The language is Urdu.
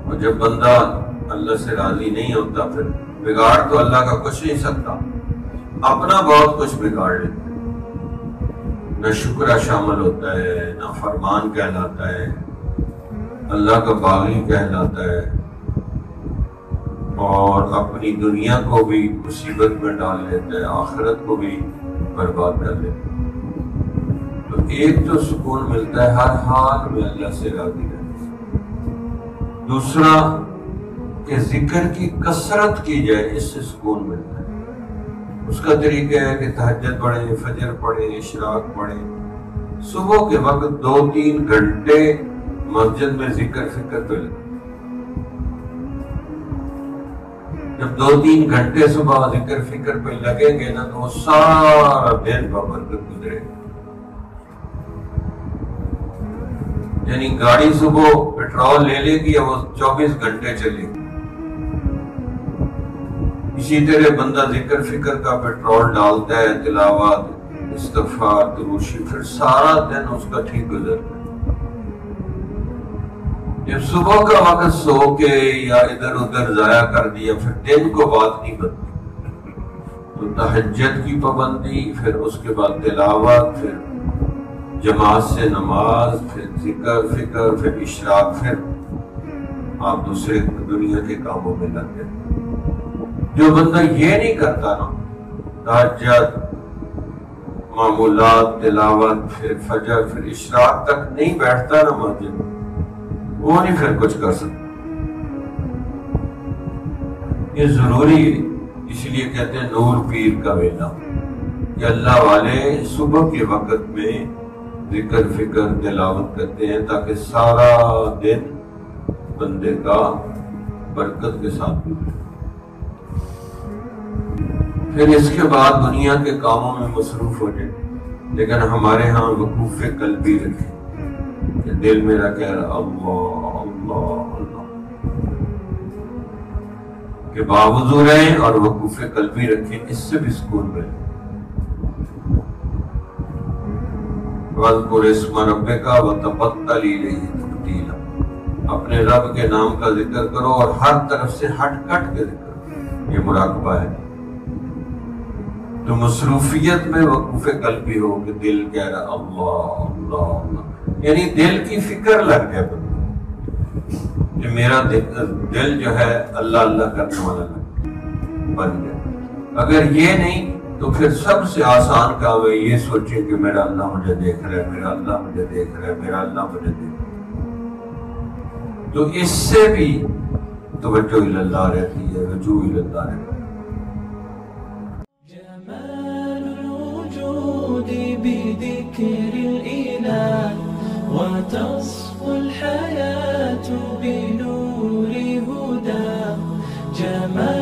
اور جب بندہ اللہ سے راضی نہیں ہوتا پھر بگاڑ تو اللہ کا کچھ نہیں سکتا، اپنا بہت کچھ بگاڑ لیتا ہے، نہ شکرہ شامل ہوتا ہے، نہ فرمان کہلاتا ہے، اللہ کا باغی کہلاتا ہے، اور اپنی دنیا کو بھی مصیبت میں ڈال لیتا ہے، آخرت کو بھی برباد کر لیتا ہے۔ تو ایک تو سکون ملتا ہے ہر حال میں اللہ سے راضی رہنے سے، دوسرا کہ ذکر کی کثرت کی جائے، اس سے سکون ملتا ہے۔ اس کا طریقہ ہے کہ تہجد پڑھیں، فجر پڑھیں، اشراق پڑھیں، صبح کے وقت 2-3 گھنٹے مسجد میں ذکر فکر پہ لگیں۔ جب 2-3 گھنٹے صبح ذکر فکر پہ لگیں گے نا تو وہ سارا دن بابرکت گزرے گا۔ یعنی گاڑی صبح پیٹرول لے لے گی اور وہ 24 گھنٹے چلے گی، اسی طرح بندہ ذکر فکر کا پیٹرول ڈالتا ہے، تلاوت، استغفار، دروشی، پھر سارا دن اس کا ٹھیک گزرتا ہے۔ جب صبح کا وقت سو کے یا ادھر ادھر ضائع کر دیا پھر دن کو بات نہیں بنتی، تو تہجد کی پابندی، پھر اس کے بعد تلاوت، پھر جماعت سے نماز، پھر ذکر فکر، پھر اشراق، پھر آپ دوسرے دنیا کے کاموں میں لگ گئے۔ جو بندہ یہ نہیں کرتا نا، تہجد، معمولات، تلاوت، پھر فجر، پھر اشراق تک نہیں بیٹھتا نا مسجد میں، وہ نہیں پھر کچھ کر سکتا۔ یہ ضروری ہے، اس لیے کہتے ہیں نور پیر کا ویلا، کہ اللہ والے صبح کے وقت میں ذکر فکر تلاوت کرتے ہیں تاکہ سارا دن بندے کا برکت کے ساتھ گزرے۔ پھر اس کے بعد دنیا کے کاموں میں مصروف ہو جائے، لیکن ہمارے ہاں وقوف قلبی رکھے کہ دل میرا کہہ رہا اللہ اللہ اللہ، کہ باوضو رہیں اور وقوف قلبی رکھیں، اس سے بھی سکون ملے۔ وَاذْكُرِ اسْمَ رَبِّكَ وَتَبَتَّلْ إِلَيْهِ تَبْتِيلًا، اپنے رب کے نام کا ذکر کرو اور ہر طرف سے ہٹ کٹ کے ذکر کرو، یہ مراقبہ ہے۔ تو مصروفیت میں وقوف قلبی ہو کہ دل کہہ رہا اللہ اللہ اللہ، یعنی دل کی فکر لگ جائے بندہ کہ میرا دل جو ہے اللہ اللہ کرنے والا بن جائے۔ اگر یہ نہیں تو پھر سب سے آسان کام ہے یہ سوچیں کہ میرا اللہ مجھے دیکھ رہا ہے، میرا اللہ مجھے دیکھ رہا ہے، میرا اللہ مجھے دیکھ رہا ہے۔ تو اس سے بھی توجہ اللہ رہتی ہے، رجوع اللہ رہتی ہے۔ بذكر الإله وتصفو الحياة بنور هدى جمال